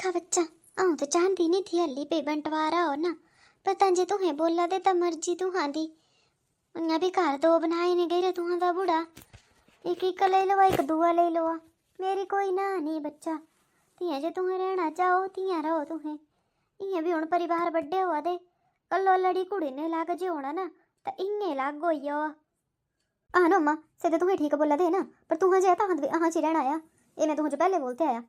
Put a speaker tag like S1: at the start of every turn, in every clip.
S1: देखा बच्चा, तो चाहती नहीं थी हल्ली पे बंटवारा हो ना, पता जे तुम्हें बोला दे तो मर्जी तुहां दी। उन्हें भी घर दो बनाए ने गई तुहां दा बुढ़ा, एक एक ले लो एक दुआ ले लो। मेरी कोई ना नहीं बच्चा, तियां जे तुम्हें रहना चाहो तियां रहो। तुम्हें इयां भी हुण परिवार बड्डे हुआ दे, कल्लो लड़ी कुड़ी ने लग जे होना ना तो इन्ने लग होई जाओ। नो अम्मा से तो तुम्हें ठीक बोला दे ना, पर तुहां जे हाँ ची रहना आया, ये मैं तुहां पहले बोलते आया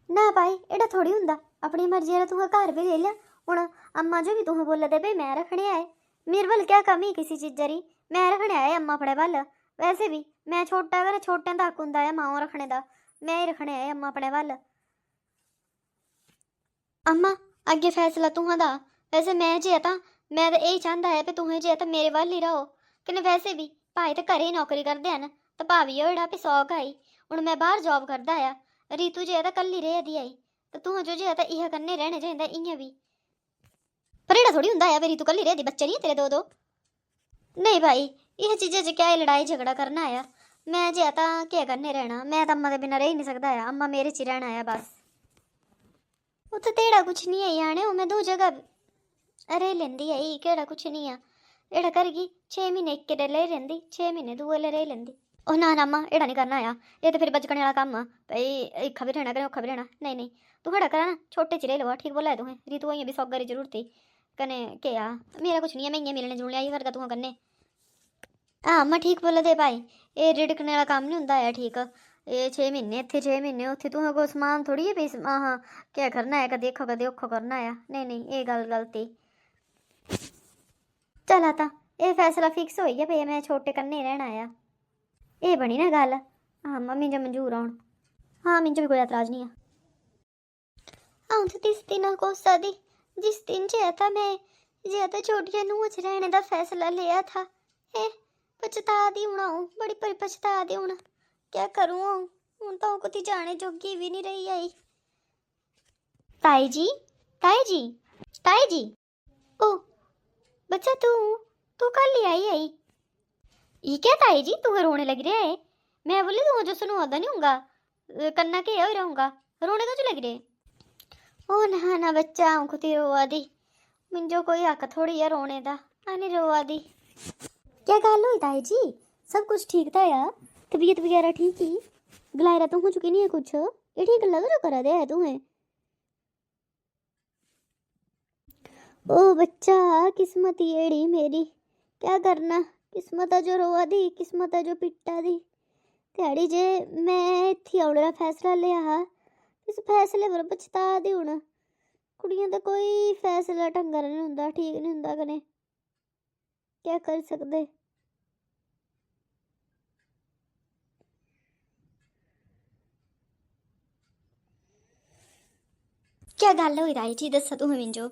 S1: ना भाई। एड़ा थोड़ी हुंदा, अपनी मर्जी ने तुहां घर भी ले लिया। हुण अम्मा जो भी तुहां बोला दे भाई मैं रखने आए, मेरे वाल क्या कमी किसी चीज़ा री, मैं रखने आए अम्मा अपने वाल। वैसे भी मैं छोटा घर छोटे तक हुंदा है माओ रखने दा, मैं ही रखने आए अम्मा अपने वाल। अम्मा अगे फैसला तुहां दा, वैसे मैं जे तां मैं तो यही चाहता है भी तुहें जे तां मेरे वाल ही रहो। कन्नै वैसे भी भाई तो घरे नौकरी करते हैं तो भाभी ओड़ा भी सौख आई। हुण मैं बाहर जॉब करदा आया, रीतू जे तां कल्ली रह दी आई, तो तुहां जो जे तां इह कन्नै रहने चाहिए इयां भी। पर एड़ा थोड़ी हुंदा है भी रीतू कल्ली रह दी, बच्चे नहीं तेरे दो दो। नहीं भाई यह चीज़ें च क्या लड़ाई झगड़ा करना आया, मैं जे तां क्या करने रहना, मैं तो अम्मा के बिना रह ही नहीं सकता है, अम्मा मेरे च ही रहना आया बस। वो तो तेरा कुछ नहीं है याने, मैं दो जगह रह लेंदी है, केड़ा कुछ नहीं है। एड़ा करगी 6 महीने एक ले लेंदी, 6 महीने दूए ले रह लेंदी। ओ ना ना अम्मा एड़ा नहीं करना आया, ये तो फिर बचकने वाला काम है भाई, इखा भी रहना करें औखा भी रहना। नहीं नहीं तू खड़ा करा ना, छोटे च ले लो, ठीक बोला है तुम्हें। रीतू अं भी सौगर की जरूरत थी कने के आ, मेरा कुछ नहीं है, मैं इं मिलने जुलने आई वर्गा तुह कन्ने। हाँ अम्मा ठीक बोला दे भाई, ये रिड़कने वाला काम नहीं होंदा है ठीक। ये 6 महीने इतने 6 महीने उत्थे तुहें को समान थोड़ी है भी हाँ क्या करना है, कदे औखा करना है। नहीं नहीं ये गल गलती चला था, ये फैसला फिक्स हो गया भाई मैं छोटे कन्ने रहना आया, ये बनी ना गल। हाँ मम्मी जो मंजूर आउन, हाँ मिंजो भी कोई एतराज नहीं है। तो जिस दिन कोसा दी, जिस दिन जे था मैं जे था छोटिया नूह च रहने का फैसला लिया था, है पछता दी हूँ, बड़ी बड़ी पछता दी हूँ। क्या करूँ हूँ तो कुछ जाने जोगी भी नहीं रही आई। ताई जी ताई जी ताई जी, ओ बच्चा तू तू कल ही आई। ये क्या ताई जी तू रोने लग रहा है? मैं बोली तू जो सुनो नहीं होगा कन्ना के हो रहूंगा, रोने का जो लग रहे। ओ ना ना बच्चा खुद ही रोआ दी, मिंजो कोई हक थोड़ी है रोने दा, आने रोआ दी। क्या गल हुई ताई जी, सब कुछ ठीक था यार, तबीयत वगैरह ठीक ही, गलायरा तो हो चुकी नहीं है कुछ, ये ठीक लग रहा करा दे है तुम्हें। ओ बच्चा किस्मत ही एड़ी मेरी, क्या करना, किस्मत जो रोआ दी किस्मत जो पिट्टा दी। ध्याड़ी जे मैं इत्थे औने दा फैसला लिया हा, इस फैसले पर पछता दी हुण। कुड़ियां दा कोई फैसला ढंगा नहीं हुंदा, ठीक नहीं हुंदा कने क्या कर सकदे। क्या गल होई राई जी दस्सा तुहें मिंजो।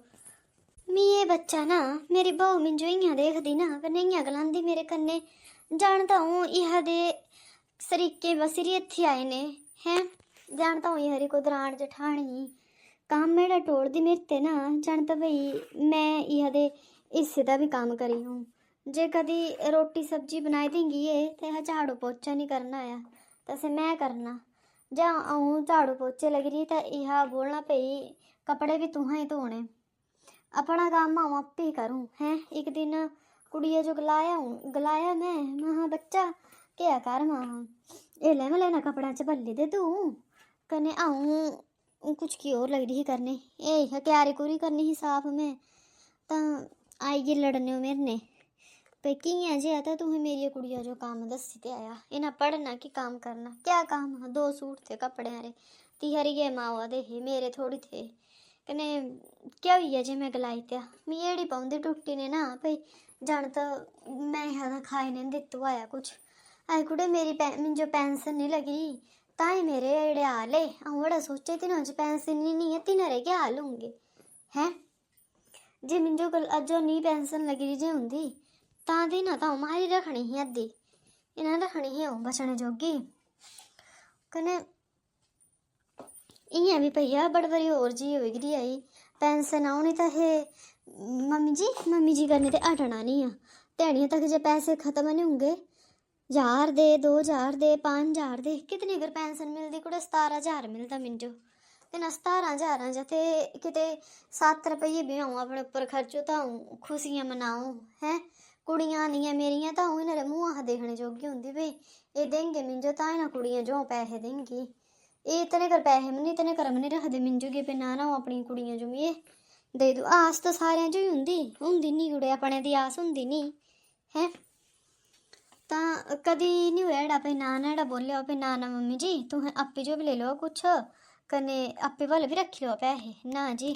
S1: मी ये बच्चा ना मेरी बहू मिंजो इयां देखदी ना कन्नै इयां गलांदी मेरे कन्नै, जानता हूँ यह दे सरीके बसिरी इत्थे आए ने हैं, जानता हूँ यह को दराण जठानी काम मेरा टोड़दी मेरे ते ना, जानता भाई मैं यह दे हिस्से का भी काम करी हूँ। जे कदी रोटी सब्जी बनाई देंगी ये तो यह झाड़ू पोछा नहीं करना आया, तैसे मैं करना। जा आऊँ झाड़ू पोछे लग रही तो यह बोलना भाई कपड़े भी तुहां ही धोने, अपना काम आऊँ आप ही करूँ हैं। एक दिन कुड़िया जो गलाया मैं महा बच्चा क्या कर महा ये ले मैं लेना कपड़ा च बल्ली दे तू कने आऊँ कुछ की और लग रही करने, ये क्यारी कुरी करनी ही साफ में तो आई गई लड़ने मेरे ने पे कियां जे आता तुम्हें मेरी कुड़िया जो काम दसी ते आया, इन्हें पढ़ना कि काम करना, क्या काम 2 सूट थे कपड़े हरे तिहरी गए मावा दे ही मेरे थोड़ी थे कने क्या हुई है जे मैं गलाई त्या मी एड़ी पाउंदी टुट्टी ने ना भाई जान तो मैं यहाँ खाई ने दित्तू आया कुछ। आई कुड़े मेरी मिंजो पेंशन नहीं लगी ताई मेरे एड़े हाल है, अऊँ बड़ा सोचे तिन्हों च पेंशन नहीं है तिन्हारे क्या हाल होंगे हैं। जे मिंजो कल अजो नहीं पेंशन लगी जे होंगी तां दी ना तां मारी रखनी ही अद्धी, इन्हें रखनी ही हूँ बचने जोगी कने इयां भी भैया बड़ी बारी होर जी हो गई आई पेंशन आनी तो हे मम्मी जी करने ते हटना नहीं है, ध्याड़ियाँ तक जे पैसे खत्म नहीं होंगे 1000 दे 2000 दे 5000 दे कितनी अगर पेंशन मिलती कुड़े 17000 मिलता मिंजो, ਤੇ ਨਾ 17,000 ਜਾਂ ਤੇ ਕਿਤੇ 7 ਰੁਪਏ ਵੀ ਆਉਂ ਆਪਣੇ ਉੱਪਰ ਖਰਚੋ ਤਾਂ ਖੁਸ਼ੀਆਂ ਮਨਾਉ ਹੈ। ਕੁੜੀਆਂ ਨਹੀਂ ਮੇਰੀਆਂ ਤਾਂ ਇਹਨਾਂ ਦੇ ਮੂੰਹਾਂ ਦੇਖਣੇ ਜੋਗੀ ਹੁੰਦੀ ਬਈ ਇਹ ਦੇਂਗੇ ਮਿੰਜੋ ਤਾਂ ਇਹਨਾਂ ਕੁੜੀਆਂ ਜੋ ਪੈਸੇ ਦੇਂਗੀ। ਇਹ ਇਤਨੇ ਕਰ ਪੈਸੇ ਮਨੀ ਇਤਨੇ ਕਰਮ ਨਹੀਂ ਰੱਖਦੇ ਮਿੰਜੂਗੇ पे ना ਆਪਣੀ ਕੁੜੀਆਂ ਜੋ ਵੀ ਇਹ ਦੇ ਦੋ। ਆਸ ਤਾਂ ਸਾਰਿਆਂ 'ਚ ਹੀ ਹੁੰਦੀ ਨਹੀਂ ਕੁੜੇ ਆਪਣੇ ਦੀ ਆਸ ਹੁੰਦੀ ਨਹੀਂ ਹੈ। ਤਾਂ ਕਦੀ ਨਹੀਂ ਹੋਇਆ ਜਿਹੜਾ ना ਜਿਹੜਾ ਬੋਲਿਆ पे ना मम्मी जी तू आपे जो भी ले लो कुछ कने आपे वाले भी रखी लो पैसे ना जी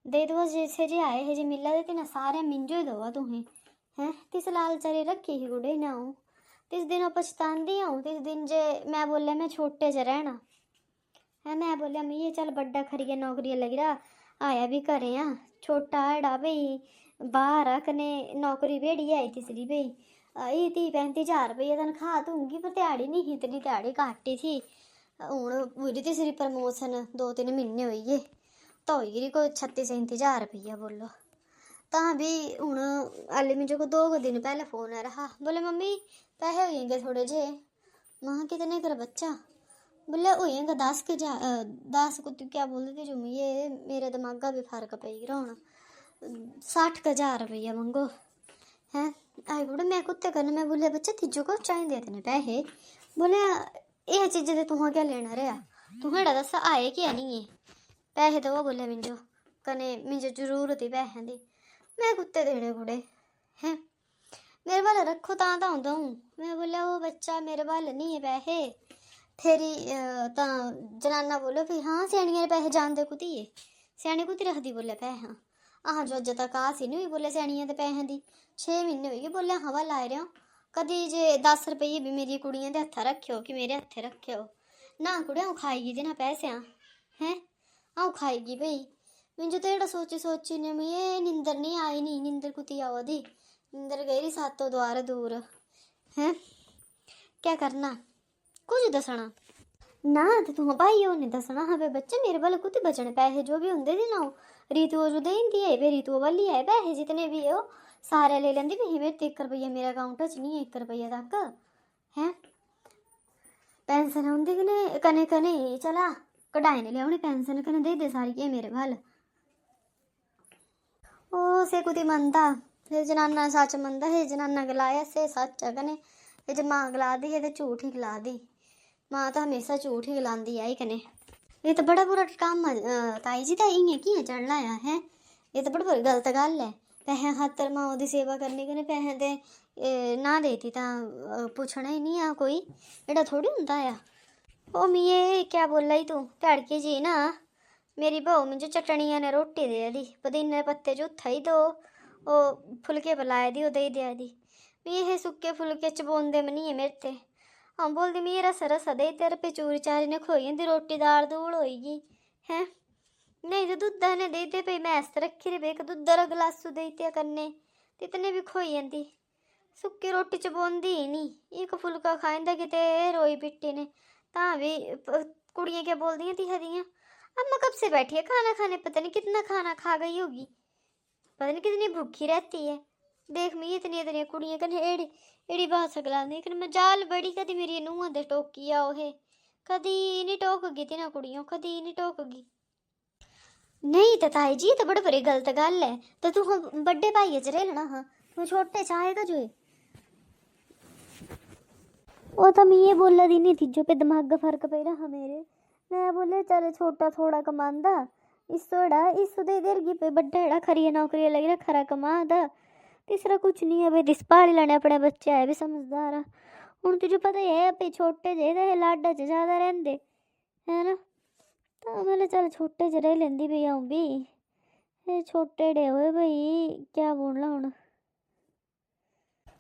S1: दे दो जैसे जे आए है जे मिला देते ना सारे मिंजो ही दो तुम्हें हैं। तिस लाल चारे रखी ही गुड़े ना हूँ तिस दिन पछतांदी हूँ तिस दिन जे मैं बोलिया मैं छोटे च रहना है। मैं बोलिया मैं ये चल बड्डा खरीए नौकरी लग रहा आया भी घरे आ छोटा एड़ा भाई बाहर आ कने नौकरी भेड़ी आई तीसरी भाई 30-35 हज़ार रुपये तनख्वाह दूंगी पर दिहाड़ी नहीं ही इतनी दिहाड़ी घट ही थी। हूँ पूरी तीसरी प्रमोशन 2-3 महीने हुई है तो हुई गई कोई 36-37 हज़ार रुपया बोलो। तां भी हूँ हाले मुझे को 2 दिन पहले फ़ोन आ रहा बोले मम्मी पैसे हो जाएंगे थोड़े जे। मां कितने कर बच्चा बोले हो जाएगा 10 को क्या बोलती जो ये मेरे दिमागा भी फर्क पई रहा हूँ 60,000 रुपया मंगो हैं। आई बोले मैं कुत्ते करना मैं बोले बच्चा तिजो को चाहिए इतने पैसे बोले यह चीज़ें तो तुह क्या लेना रहा तू हेड़ा दस आए क्या नहीं है पैसे तो वो बोले मिंजो कने मिंजो जरूरत ही पैसे दी मैं कुत्ते देने कुड़े हैं मेरे वाल रखो तां दूँ। मैं बोला वो बच्चा मेरे वाल नहीं है पैसे तेरी तां जनाना बोलो फिर हाँ स्याणिया पैसे जानते कुती है स्याणी कुती रखती बोले पैसे हाँ जो अज तक आस ही नहीं हुई बोले स्याणिया तो पैसे दी 6 महीने हुई बोले हवा लाए रहे हो कदी जे 10 रुपये भी मेरी कुड़ियां दे हत्था रखियो कि मेरे हत्थे रखियो ना कुड़े आऊँ खाएगी जे ना पैसे हैं आऊँ खाएगी भाई मुझे तो एड़ा सोची ने मैं ये नींदर नहीं आई नहीं नींदर कुती आओ दी नींदर गई सातों द्वार दूर हैं क्या करना कुछ दसना ना तो तू भाई हो नहीं दसना हाँ भाई बच्चे मेरे वाले कुछ बचने पैसे जो भी होंगे थे ना रीतु जो देंदी है भाई रीतु वाली है पैसे जितने भी है सारे ले लेंदी भी मेरे 1 रुपया मेरे अकाउंट च नहीं है 1 रुपया तक हैं। पेंशन आँदी कने कने चला कढ़ाई ने लिया पेंशन कने दे सारी के मेरे वाल ओ से कुछ मनता फिर जनाना सच मनता है जनाना गलाया से सच है कने जे माँ गला दी है तो झूठ ही गला दी माँ तो हमेशा झूठ ही गलाती आई कने ये तो बड़ा बुरा काम ताई जी तो इं कि चढ़ना है ये तो बड़ी बुरी गलत गल है पैसे खातर माँ की सेवा करनी कने पैसे दे ना देती तो पूछना ही नहीं आ कोई एड़ा थोड़ी होंदा आ। ओ मिये क्या बोला ही तू तड़के जी ना मेरी बहू मुझे चटनिया ने रोटी दे दी पुदीने पत्ते जुत्था ही दो ओ फुलके बनाए दी दे दिया दी मैं ये सुक्के फुलके चबोंदे में नहीं है मेरे ते हाँ बोलती मैं रस रस दे तेरे पे चूरी चारी ने खोई जंदी रोटी दाल दूल होएगी हैं नहीं तो दुद्धा ने देते पे मैं ऐस रखी रे एक दुद्धा रा गलासू देते करने इतने भी खोई जंदी सुक्की रोटी चबोंदी ही नहीं एक फुलका खाइंदा किते रोई पिट्टी ने तां भी कुड़ियाँ क्या बोल दी थी हदियाँ अम्मा कब से बैठी है खाना खाने पता नहीं कितना खाना खा गई होगी पता नहीं कितनी भूखी रहती है देख मैं इतनी कुड़ियाँ कन्नै एड़ी एड़ी भाषा गलांदी लेकिन मैं जाल बड़ी कदी मेरी नूंहां दे टोकी आओ हे कदी नहीं टोकगी तिना कुड़ियों कदी नहीं टोकगी नहीं तो ताई जी तो बड़ी बड़ी गलत गल है तो तू बड़े भाई च रह लेना हाँ तू छोटे चाहेगा जो वो तो मैं ये बोला दी नहीं थी जो पे दिमाग का फर्क पे रहा मेरे मैं बोले चल छोटा थोड़ा कमांदा इस दे देगी पे बड्डा एड़ा खरी नौकरी लगी रहा खरा कमादा तीसरा कुछ नहीं है भाई दिस पहाड़ी लाने अपने बच्चे है भी समझदार है हूँ तुझे पता ही है भाई छोटे जे लाडा च ज़्यादा रेंदे है ना तो मैंने चल छोटे च रह लेंदी भाई आऊँ भी ये छोटे डे हुए भाई क्या बोलना हूँ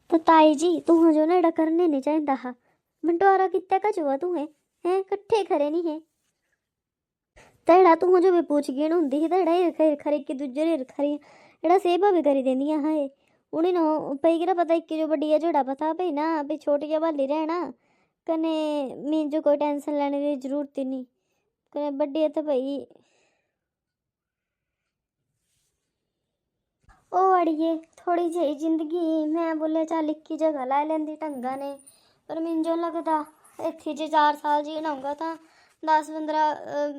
S1: तो ताई जी तू जो ना एड़ा करने नहीं चाहिए हा बंटवारा कितना का जुआ तू है कट्ठे खरे नहीं है तेड़ा तू जो भी पूछ गिण होंगी ही तेड़ा खरे कि दूजे खरी एड़ा सेवा भी करी देंदियां हाँ उन्हें ना पई गिरा पता इक्की जो बड्डी है जोड़ा पता भाई ना भाई छोटी जा भाली रहना कने मीन जो कोई टेंशन लेने की जरूरत ही नहीं कने बड्डी है तो भाई ओ अड़िए थोड़ी जी जिंदगी मैं बोले चल इक्की जगह ला लेंदी ढंगा ने पर मिन जो लगता इत्थे जे 4 साल जीना होगा तो 10-15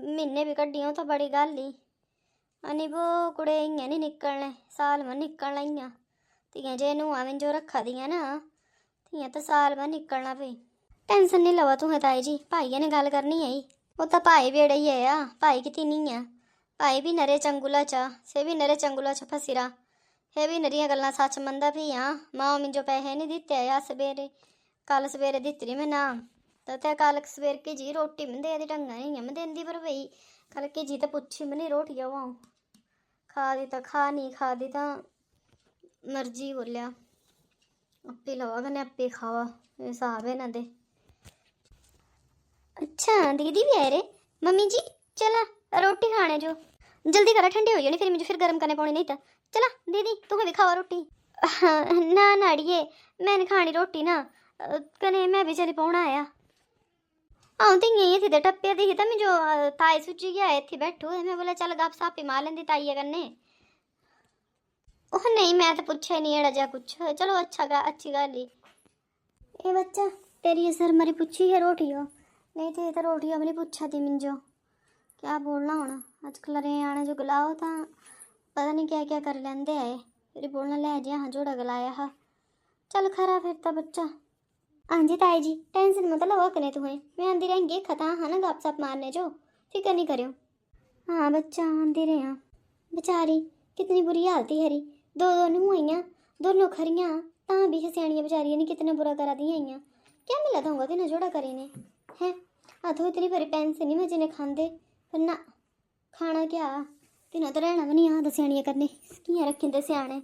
S1: महीने भी कड्डियां तो बड़ी गल ही। अनी वो कुड़े इ'यां नहीं निकलने, साल में निकलना इ'यां। तियां जे नुआं मिंजो रखा दियां ना, तियां तो साल में निकलना भाई। टेंशन नहीं लवा तुहें ताई जी, भाईया ने गल करनी है। वो तो भाई बेड़े ही है, भाई कितनी नहीं है। भाई भी नरे चंगुला चा, से भी नरे चंगुला चा फसीरा। हे भी नरियां गल्लां सच मनदा भी हाँ। मां मिंजो पैसे नहीं दित्ते आ सवेरे, कल सवेरे दित्ती मैं ना। ते कल सवेर की जी रोटी मैं दे दी ढंगा नहीं मैं देंदी, पर भाई कल की जी तो पुच्छी मैं नहीं रोटी आओ खा दी तो खा, नहीं खा दी तो मर्जी बोलिया अपी लवा कने अपी खावा, हिसाब है ना दे। अच्छा दीदी भी आए रे। मम्मी जी चला रोटी खाने जो, जल्दी करा ठंडी हो जानी फिर मुझे फिर गर्म करने पौनी नहीं तो। चला दीदी तुम्हें भी खावा रोटी। हाँ, ना अड़िए मैं नहीं खानी रोटी ना, कने मैं भी चली पौना आया। आऊँ तो यहीं थी टप्पे दी तो मैं जो ताई सुची गया इतनी बैठू मैं बोला चल गप सापी मार लेंदी ताइया कन्ने। ओह नहीं मैं तो पूछा ही नहीं एड़ा जा कुछ, चलो अच्छा अच्छी गल ही। ए बच्चा तेरी सर मरी पूछी है रोटी हो, नहीं तो ये तो रोटी अब नहीं पूछा थी मिंजो। क्या बोलना होना अजकल रे आने जो गलाओ तो पता नहीं क्या क्या कर लेंदे आए, फिर बोलना ले जा हाँ जोड़ा गलाया हा। चल खरा फिर तो बच्चा। हाँ जी ताई जी टेंशन मत लो कने तुम्हें, मैं आंदी रहेंगे खता हाँ ना गप सप मारने जो, फिक्र नहीं करियो। हाँ बच्चा आंदी रहे हाँ। बेचारी कितनी बुरी हालत ही हरी, दो नुआइयाँ दोनों खरियाँ तां भी सियाणियाँ बेचारियाँ ने कितना बुरा करा दिया इयां। क्या मिला था तिन्हें जोड़ा करे ने हैं। तो इतनी बड़ी पेंशन नहीं मजे ने खाते, पर ना खाना क्या तिन्हों तो रहना भी नहीं आता सियाणियाँ करने कियां रखे दे स्याणे।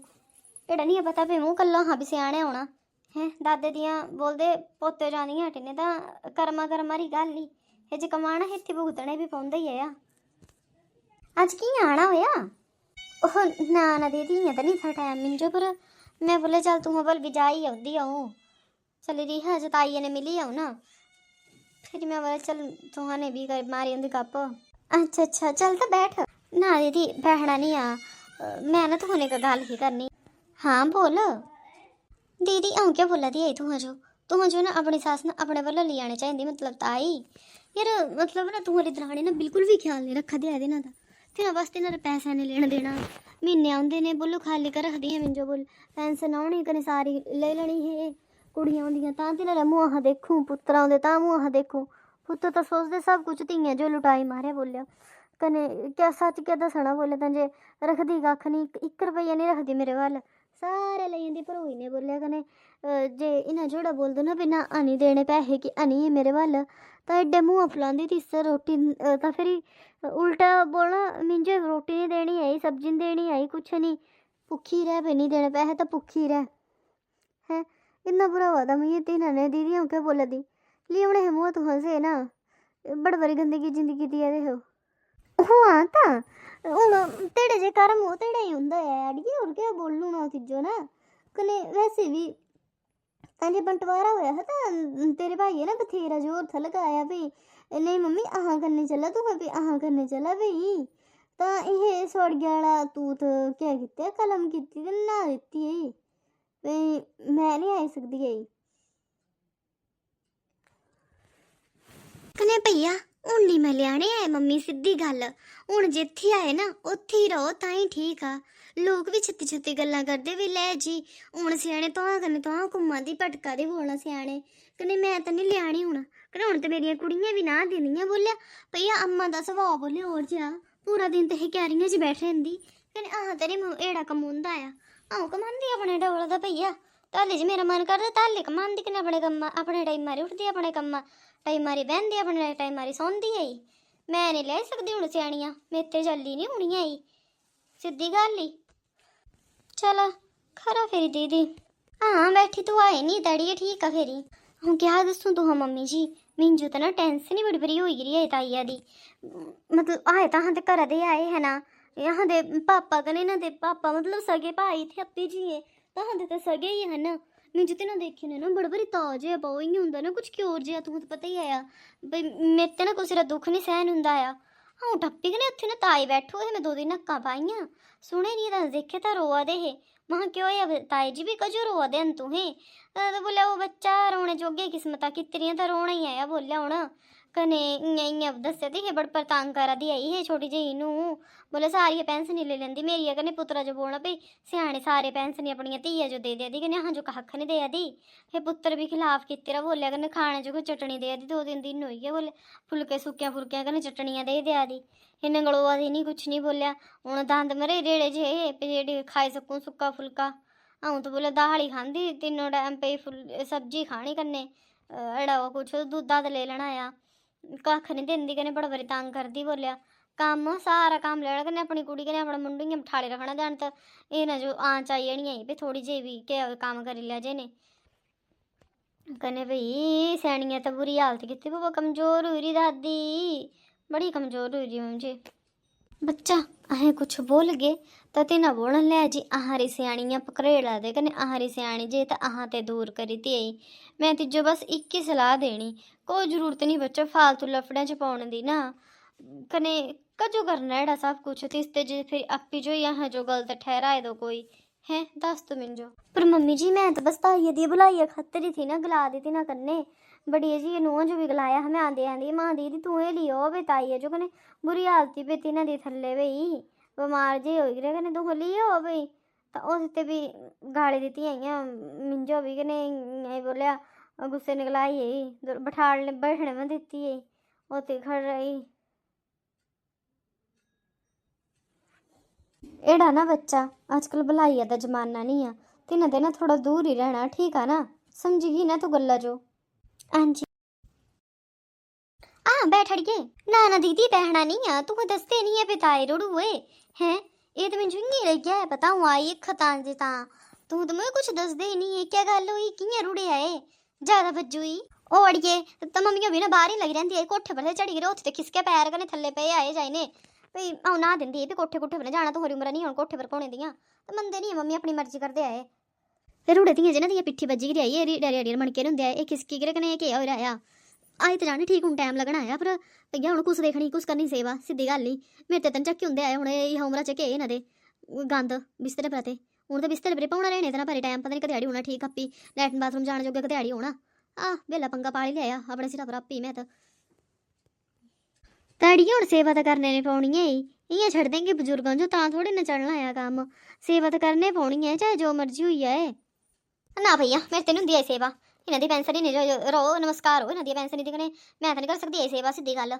S1: एड़ा नहीं पता भी मूँह कल्ला हाँ भी स्याणे होना है। दादे दियाँ बोलते पोते जानियां हटने तो कर्मा री गल ही है, जे कमाना है इत्थे भुगतने भी पौंदा ही है। अज कियां आना होया? ओह ना दीदी इयां तो नहीं था टाइम मिंजो, पर मैं बोले चल तू बल भी जा ही आउंदी आऊँ, चली रही है ताइये ने मिली आऊँ ना, फिर मैं बोले चल तुहाने भी मारी आंदी गप। अच्छा चल तो बैठ। ना दीदी बैठना नहीं आ, मैं ना तुहने का गल ही करनी। हाँ बोल दीदी। आऊँ क्या बोला दी आई तुह जो ना अपनी सास ना अपने वाला ले आने चाहिए, मतलब ताई यार, मतलब ना तुम्हारी दरानी ना बिल्कुल भी ख्याल नहीं रखा दिया ना, फिर बस तिन्हारे पैसा नहीं लेना देना, महीने आते ने बोलो खाली कर रखदी है मिंजो बोल, पेंशन आनी कने सारी ले लेनी है। कुड़ियां आंदियां तां तिन्हारे मुँह देखूँ, पुत्तर आंदे तां मुँह देखूँ। पुत्तर तो सोचते सब कुछ धियां जो लुटाई मारे बोलिया, कने क्या सच क्या दसना बोले तां जे रखदी कक्ख नहीं, 1 रुपया नहीं रखदी मेरे वाल, सारे ले जंदी भरोई ने बोलिया। कने जे इन्हें जोड़ा बोल दो ना बिना हनी देने पैसे कि हनी है मेरे वाल, तो एडे मुँह फुलांदी थी सर रोटी, तो फिर उल्टा बोलना मिंजो रोटी नहीं देनी आई, सब्जी नहीं देनी आई, कुछ नहीं, भुखी रह पे नहीं देने पैसे तो भुखी रह है। इतना बुरा हुआ था मुझे तीन ने दीदी हूँ क्या बोला दी लिए उन्हें मुँह तो हंसे ना, बड़ बड़ी गंदगी जिंदगी दी देखो। हाँ था हूँ तेरे जे कर्म हो तेरा ही होंगे है अड़िए, और क्या बोलूँ ना तिजो ना। कने वैसे भी अजे बंटवारा होया था तो तेरे भाई ने बथेरा जोर था लगाया भी नहीं मम्मी आह करने चला तू भी आह करने चला भाई, तो ये सोड़िया वाला तू तो क्या किया कलम की ना दिती है भाई, मैं नहीं आई सकती है। कने भैया हूँ नहीं मैं लियाने आए मम्मी, सीधी गल हूँ जिथे आए ना उत्थे ही रहो ताई ठीक आ। लोग भी छत्ती छत्ती गल्लां करदे भी लै जी हूँ सियाने तुहां कन्नै तुहां घुम्मा दी भटका दे बोलना सियाने, कन्नै मैं तो नहीं लियानी हूँ, कन्नै हूँ तो मेरियां कुड़ियां भी ना देनियां। बोलिया भैया अम्मा दा सुभाऽ बोले होर जा, पूरा दिन तो क्यारियां च बैठी रैंदी, कन्नै अह ते नहीं एड़ा कमोंदा आ, अऊँ कमांदी अपने डोल दा भैया, ताले ज मेरा मन करदा ताले कमांदी, कन्नै अपने कम्मा अपने टाइम मारी उठदी, अपने कम्मा टाइम मारी बहंदी, अपने टाइम मारी सौंदी आई। मैं नहीं ले सकदी हूँ सियाणियां, मेरे जल्दी नहीं होनी आई, सीधी गल ही। चलो खरा फिर दीदी। हाँ बैठी तो आए नहीं तड़िए ठीक है फिर हूँ क्या दसूँ तुह मम्मी जी, मिंजो तो ना टेंशन ही बड़ी बड़ी होई गेदी है ताइया दी, मतलब आए तो हाँ घरा दे आए है ना, यहाँ दे पापा कने ना दे पापा मतलब सगे भाई थे अपी जी है, तो तो सगे ही है ना। मिंजो तो ना देखे ने ना बड़ा बड़ी ताज है पाओ इं होंगे ना कुछ क्योर जहा, तू तो पता ही है बई मेरे ते ना कुछ दुख नहीं सहन होंगे आ। हाँ टप्पी कने उत्थे ना ताई बैठो थे, मैं 2 दिन नक्कां पाइयां सुने नहीं तो देखे तो रोआ दे हे, महा क्यों है ताई जी भी कजो रोआ दे तुहें, तो बोलिया वो बच्चा रोने जोगे किस्मत कितरियां तो रोना ही आया बोलिया हूँ, कने इ'यां इ'यां दस्सेआ ते हे बड़ तंग करा दी आई है छोटी जेही नू बोले सारी पेंशन ले लेंदी मेरी कने पुत्तरा जो बोलना भई स्याने सारे पेंशन अपनी धीया जो दे दी कने अहां जो कक्ख नहीं देआ दी हे पुत्तर भी खिलाफ कीते रा बोलिया कने खाने जो कोई चटनी देआ दी 2-3 दिन होई गए बोले फुलके सुक्कियां फुलकियां कने चटनियां दे देआ दी इन्ने गलोआ दी नहीं कुछ नहीं बोलिया हूँ दंद मरे रेड़े जे जेह्ड़ी खाई सकूं सुक्का फुलका अऊं तो बोले दाल ही खांदी 3 टाइम पे सब्जी खानी कन्ने एड़ा कुछ दुद्ध दद्ध ले लेना आ कक्ख नहीं दिंदी कने बड़ा बारी तंग करदी बोलिया कम्म सारा कम्म लेना कन्नै अपनी कुड़ी कन्नै अपना मुंडू इ'यां बठाले रखना जान तो एह् ना जो आंच आई जानी आई भाई थोड़ी जेही भी केह् कम्म करी लिया जे ने कन्नै भाई स्यानियां तो बुरी हालत कीती बाबा कमजोर हुई री दादी बड़ी कमजोर हुई री मुझे बच्चा अहें कुछ बोल गए तो तिना बोलन लै जी अहारी स्यानियां पकड़ेला दे कन्नै अहारी स्यानी जे तो अहां ते दूर करी ती आई मैं तिज्जो बस इक्की सलाह देनी कोई जरूरत नहीं बच्चा फालतू लफड़े च पौने दी ना कने कजो करना एड़ा सब कुछ तिसते जे फिर अपी जो यहाँ जो गलत ठहराए दो कोई है दस तो मिंजो पर मम्मी जी मैं तो बस ताइये दी बुलाइया खतरी थी ना गला दी थी ना कन्ने बड़ी जी नूंह जो भी गलाया हमें आंदे आंदी मां दीदी तू लियो बे ताइये जो कने बुरी हालत पे तिना दी थल्ले बई बमार जे हो गए कने तू लियो बई तो उसते भी गाली दी आई मिंजो भी कने बोलिया गुस्से निकलाई बैठाने बैठने में दिती ओते खड़ रही एड़ा ना बच्चा आजकल भलाइया दा जमाना नहीं आ तिन्हां दे ना थोड़ा दूर ही रहना ठीक है ना समझगी ना तू गल्ला जो हाँ जी बैठ अड़िए ना ना दीदी बैठना नहीं आ तू दसते नहीं है पिताए रुड़ू हुए हैं ये तो मैं झुंगी रह गया है बताऊँ आई खतान जी ता तू तो मुझे कुछ दस दे ही नहीं है क्या गल हुई कियां रुड़े आए ज्यादा बज्जुई ओ अड़िए तो मम्मी भी ना बाहर ही लगी रही है कोठे पर चढ़ी गए उत्थे खिसके पैर कने थल्ले पे आए जाए ने भई आऊँ ना दिंदी भी कोठे कोठे पर जाना तुम्हारी उम्र नहीं हूँ कोठे पर घूने दियाँ तो मनते नहीं मम्मी अपनी मर्जी करते आए फिर रुड़े दियां जिन्हें दियां पिट्ठी बज्जी गी आई रेड़ी रेड़ी मनके होंगे आए ये खिसकी गिरे कने केह् होई आया आई तो जाने ठीक हूँ टाइम लगना आया पर भैया हूँ कुछ देखनी कुछ करनी सेवा सीधी गल ही मेरे ते तन झक्के होंगे आए हूँ यह उम्र च केह् ना दे गंद बिस्तरे पर ते हूँ तो बिस्तरे पर पौना रहने तना भारी टाइम पता नहीं कदेड़ी होना ठीक अपी लैटन बाथरूम जाने जोगे कदेड़ी होना बेला पंगा पाली लिया अपने सिरा पर आपी मैं तो ताड़ी हूँ सेवा तो करने नहीं पौनी है इयां छड़ देंगे बजुर्गों जो तां थोड़े न चलना है कम्म सेवा तो करने पौनी है चाहे जो मर्जी हुई है ना भैया मेरे तेन होंगी है सेवा इन्हों की पेंशन ही नहीं रो नमस्कार हो इन्हों की पेंशन नहीं दिखने मैं तो नहीं कर सकती है सेवा सीधी गल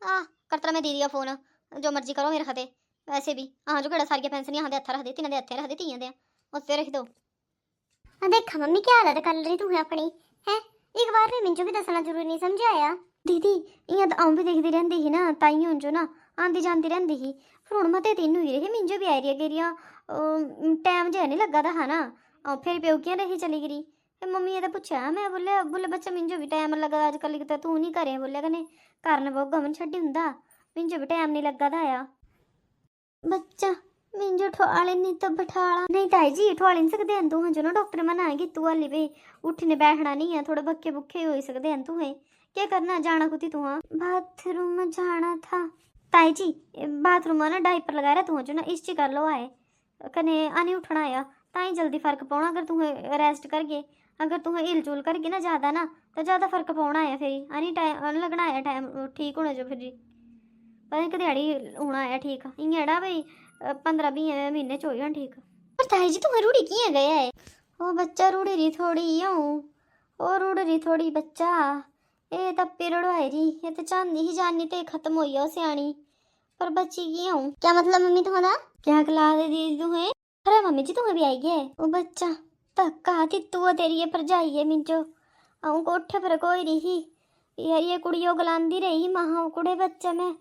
S1: करता मैं दीदी का फोन जो मर्जी करो मेरे खते वैसे भी हाँ जो केड़ा सारिया पेंशन यहाँ हथ रखते तिन्हों के हथे रखते धीया दे उत्ते रख दो देखा मम्मी क्या आदत कर रही तू अपनी है एक बार भी मिंजो भी दसना जरूरी नहीं समझाया दीदी इं तो आऊँ भी देखती रहती ही ना ताई हूँ जो ना आती जाती रहती ही फिर हूँ मते 3 हुई रही मिंजो भी आई रही गेरिया टाइम जो नहीं लगा था ना फिर प्योकियां रही चली गई फिर मम्मी ये तो पूछा मैं बोले बच्चा मिंजो भी टाइम लगा अजकल तो तू नहीं करे बोलिया कने करन पौगा मन छड्डी हुंदा मिंजो भी टाइम नहीं लगा था आया बच्चा मिंजो ठोआले नहीं तो बैठाला नहीं ताई जी ठोआली नहीं सकते हैं तू जो ना डॉक्टर मना है कि तू हाली भी उठने बैठना नहीं है थोड़े बक्के बुक्के हो सकते हैं तू क्या करना जाना कुती तू बाथरूम में जाना था ताई जी बाथरूम में ना डाइपर लगाया तू जो ना इस कर लो आए कने आने उठना आया ताई जल्दी फर्क पाना अगर तू रेस्ट करगे अगर तू हिल जुल करगे ना ज़्यादा ना तो ज़्यादा फर्क पाना है फिर आनी टाइम लगना है टाइम ठीक होने जो फिर पता नहीं कदेड़ी होना है ठीक इड़ा भाई 15-20 महीने च हो जान ठीक पर ताई जी तुम्हें रूढ़ी कियां गया है ओ बच्चा रूढ़ी रही थोड़ी हूँ ओ रूढ़ रही थोड़ी बच्चा ये तप्पी रड़वाई रही ये तो चांदी ही जानी ते खत्म होई हो स्याणी पर बच्ची की हूँ क्या मतलब मम्मी तुम्हारा क्या गला दे दीदी तुम्हें अरे मम्मी जी तुम्हें भी आई है ओ बच्चा धक्का तित्तू तेरी ये भरजाई है मिंजो आऊँ कोठे पर कोई रही यार ये कुड़ियों गलांदी रही महा कुड़े बच्चे में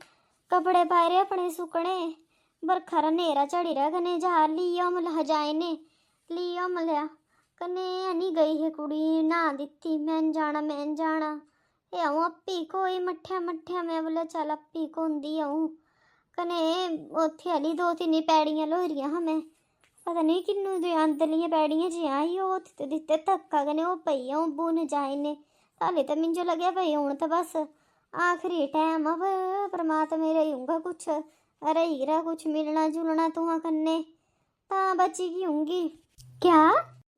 S1: कपड़े पाए रहे अपने सुकने बरखा नेरा चढ़ी रहा कने जार लिया मल हजाए ने लिया मलिया कने नहीं गई है कुड़ी ना दिती मैं जाना ये आऊँ अपी कोई मठ्ठिया मठ्ठिया मैं बोला चल अपी कोंदी आऊँ कने उत्थे हली 2-3 पैड़ियां लोहरियां हमें पता नहीं किन्नू दे अंदरलियां पैड़ियां जी आई ओह् दित्ते धक्का कने ओह् पई आऊँ बुन जाए ने हाले तो मिंजो लग्या भाई हूँ तो बस आखिरी टाइम अब परमात्मा रहूँगा कुछ रही रहा कुछ मिलना जुलना तुहा कन्ने ता बची की होंगी क्या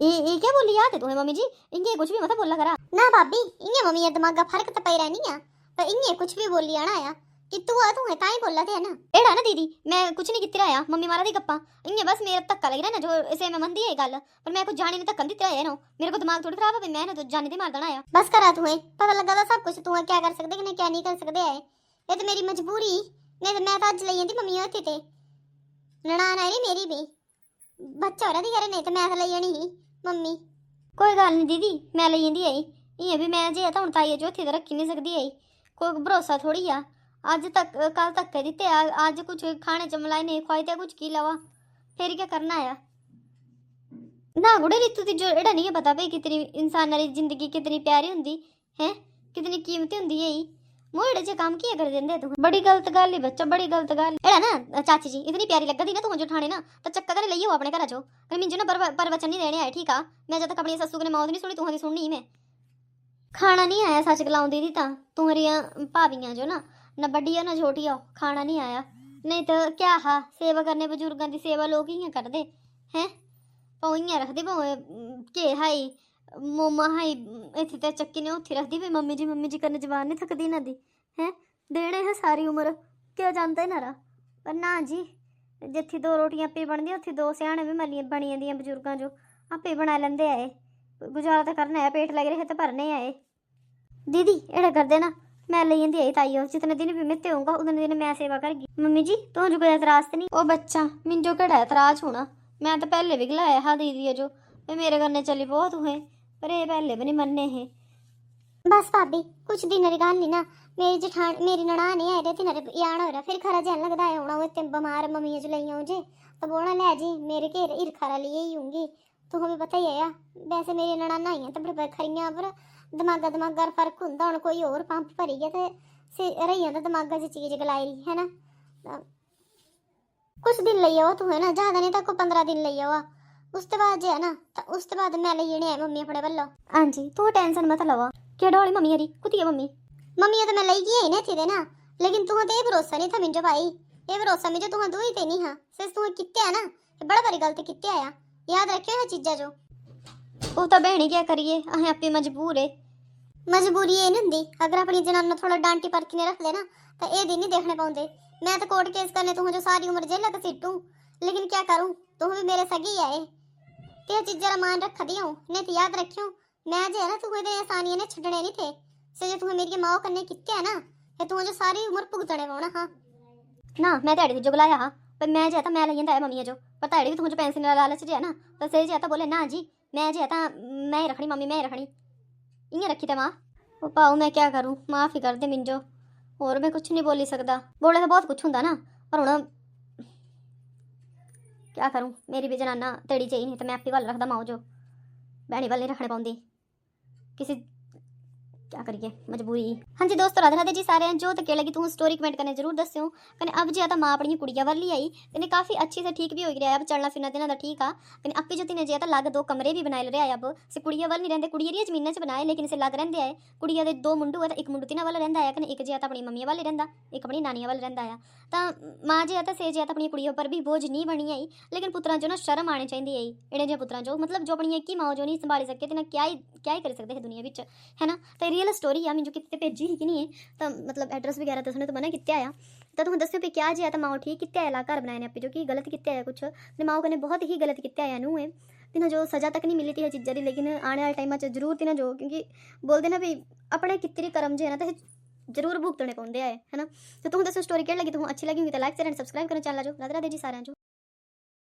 S1: ये क्या बोली याद है तुम्हें मम्मी जी इनके कुछ भी मत बोला करा ना भाभी इन्हें मम्मी दिमाग का फर्क तो पई रहनी है पर इन्हें कुछ भी बोली आना आया कि तू है ताई बोला थे ना एड़ा ना दीदी मैं कुछ नहीं किती आया मम्मी मारा दी गप्पा इन्हें बस मेरा धक्का लग रहा ना जो इसे मैं मनदी है गल पर मैं कुछ जाने ने धक्का दित्ता है ना मेरे को दिमाग थोड़ी खराब है मैं ना तो जाने दे मार देना आया बस करा तू पता लगा था सब कुछ तू क्या कर सकदे कि क्या नहीं कर सकदे है ये तो मेरी मजबूरी नहीं तो मैं तो अज ले आंदी मम्मी होती ते ननान आई मेरी भी बच्चा हो रहा थी नहीं तो मैं तो ले आनी ही मम्मी कोई गल नहीं दीदी मैं ले आंदी आई इं भी मैं जे तो हूँ ताई जो तो रखी नहीं सकती आई कोई भरोसा थोड़ी आ अज तक कल तक कह दिते आज कुछ खाने च मलाई नहीं खुआई ते कुछ की लवा फिर क्या करना आया ना गुड़े ऋतु ती जो एड़ा नहीं पता भाई कितनी इंसान री जिंदगी कितनी प्यारी हुंदी है कितनी कीमती हुंदी है मोड़े जे काम किया कर देंदे तू बड़ी गलत गल है बच्चा बड़ी गलत गल एड़ा ना चाची जी इतनी प्यारी लगदी ना तू जो ठाणे ना तो चक्का कर लइयो अपने घर चो कहीं मिंजो ना परवचन नहीं देने आए ठीक आ मैं जब तक अपनी ससु ने मौत नहीं सुनी तुम्हारी सुननी मैं खाना नहीं आया सच गलाऊं दीदी ता तुम्हारिया भाभियां जो ना बड़ी हो ना छोटी हो खाना नहीं आया नहीं तो क्या हा सेवा करने बजुर्गों की सेवा लोग इं करते हैं भाव इं रखते भाव के हाई मोमा हाई इतनी तो चक्की ने उत्थे रखती भाई मम्मी जी करने जवान नहीं थकती इन्हों की हैं देने है सारी उम्र क्या जानता है नारा पर ना जी जिथे दो रोटियां आपे बनदी उत्थे दो स्याने भी मलियां बनी जांदियां बजुर्गों जो आपे बना लेंदे आए गुजारा तो करना है पेट लग रहे तो भरने आए दीदी एड़ा कर देना मैं ले आंदी आई ताई जितने दिन भी मित्ते होऊंगा उतने दिन मैं सेवा करगी मम्मी जी तुम जो कोई एतराज तो नहीं ओ बच्चा मिंजो केड़ा एतराज होना मैं तो पहले भी गलाया हा दीदी जो मेरे करने चली बहुत हुए पर ये पहले भी नहीं मन्ने हैं बस भाभी कुछ दिन री गल नहीं ना मेरी जेठान मेरी ननान है आए थे यान हो रहा फिर खरा जैन लगता है होना वो बीमार मम्मी जो लई आऊँ जे तो बोलना ले जी मेरे घेर ईरखा लिए ही होंगी तो हमें पता ही है वैसे मेरी ननाना आई तो बड़े खरियां पर दमागा फर्क होंदा हुण कोई और पंप भरी गया तो रही जाता दमागा च चीज गलाई है ना कुछ दिन ले आओ तू है ना ज़्यादा नहीं तो को 15 दिन ले आओ उसके बाद जो है ना तो उसके बाद मैं ले जाने मम्मी अपने वल्लों हाँ जी तू टेंशन मत लवा केड़ा वाली मम्मी हरी कुती है मम्मी तो मैं लई गई ना थी ना लेकिन तू तो ये भरोसा नहीं था मिंजो भाई ये भरोसा मिंजो तू दूई ते नहीं हाँ सिर्फ तू कित्ते है ना बड़ा बारी गलती कित्ते आया याद रखियो ये चीज़ा जो वो तो बहनी क्या करिए अहें आपे मजबूर है मजबूरी ये नहीं हुंदी अगर अपनी जनाना थोड़ा डांटी परखी ने रख लेना तो ये दिन नहीं देखने पाउंदे मैं तो कोर्ट केस करने तुम जो सारी उम्र जेल लग सीटूं लेकिन क्या करूं तुम भी मेरे सगी आए ते चीज़ा मान रख दी हूँ नहीं तो याद रखियो मैं जो है ना तू इतने आसानियां ने छड़ने नहीं थे से जो तुम्हें मेरी माँ करने कित्ते है ना ये तुम जो सारी उम्र भुगतने पौना हाँ ना मैं तेरे जो गलाया हाँ पर मैं जो मैं लई जाता मम्मी जो पर तेरे भी तुम जो पेंसिल लालच जो है ना तो से जो बोले ना जी मैं जो मैं ही रखनी मम्मी मैं ही रखनी इं रखी तो माँ वो पाऊ मैं क्या करूँ माफ़ी कर दे मिंजो और मैं कुछ नहीं बोली सकता बोले तो बहुत कुछ होंगे ना पर हूँ क्या करूँ मेरी भी जनाना तेड़ी चाहिए नहीं तो मैं आपकी गल रखता माओ जो बहनी वाल नहीं रखने पाऊंदी किसी क्या करिए मजबूरी हाँ जी दोस्तों राधे राधे जी सारे जो तो लगी तू स्टोरी कमेंट करने जरूर दस्यो कने अब जो तो माँ अपनी कुड़िया वाली आई कने काफ़ी अच्छी से ठीक भी हो गया अब चलना फिरना तिना दा ठीक आ कने आपे जो तिने जो लग 2 कमरे भी बनाए रहे अब से कुड़िया वाल नहीं रहते कुड़िया दी जमीन च बनाए लेकिन इसे लग रहिंदे आए कुड़िया दे 2 मुंडू है तो एक मुंडू तिना वाल रहिंदा है कने एक जो अपनी मम्मी वाल रहिंदा एक अपनी नानिया वाल रहिंदा है तो माँ जो से जो अपनी कुड़िया पर भी बोझ नहीं बनी आई लेकिन पुत्रां जो ना शर्म आनी चाहिए आई एड़े जे पुत्रां जो मतलब जो अपनी एक ही माँ जो नहीं संभाली सके तो क्या ही कर सकते हैं दुनिया में है ना तो रियल स्टोरी है जो कितने भेजी ही कि नहीं है तो मतलब एड्रेस वगैरह तो उसने तो मना कितने आया तो तुम दस्यो भी क्या जो तो माओ ठीक कितने आया घर बनाए ने आपे जो कि गलत कितने आया कुछ माओ कने बहुत ही गलत कितने आया नू है तिन्हें जो सजा तक नहीं मिली थी चीज़ा की लेकिन आने वाले टाइम जरूर तिन्हें जो क्योंकि बोलते ना भी अपने कितने कर्म जो है ना तो जरूर भुगतने पाते है ना तो तुम दसो स्टोरी क्या लगी तुम अच्छी लगी होगी तो लाइक शेयर एंड सब्सक्राइब करना चैनल जो राधे राधे जी सारे जो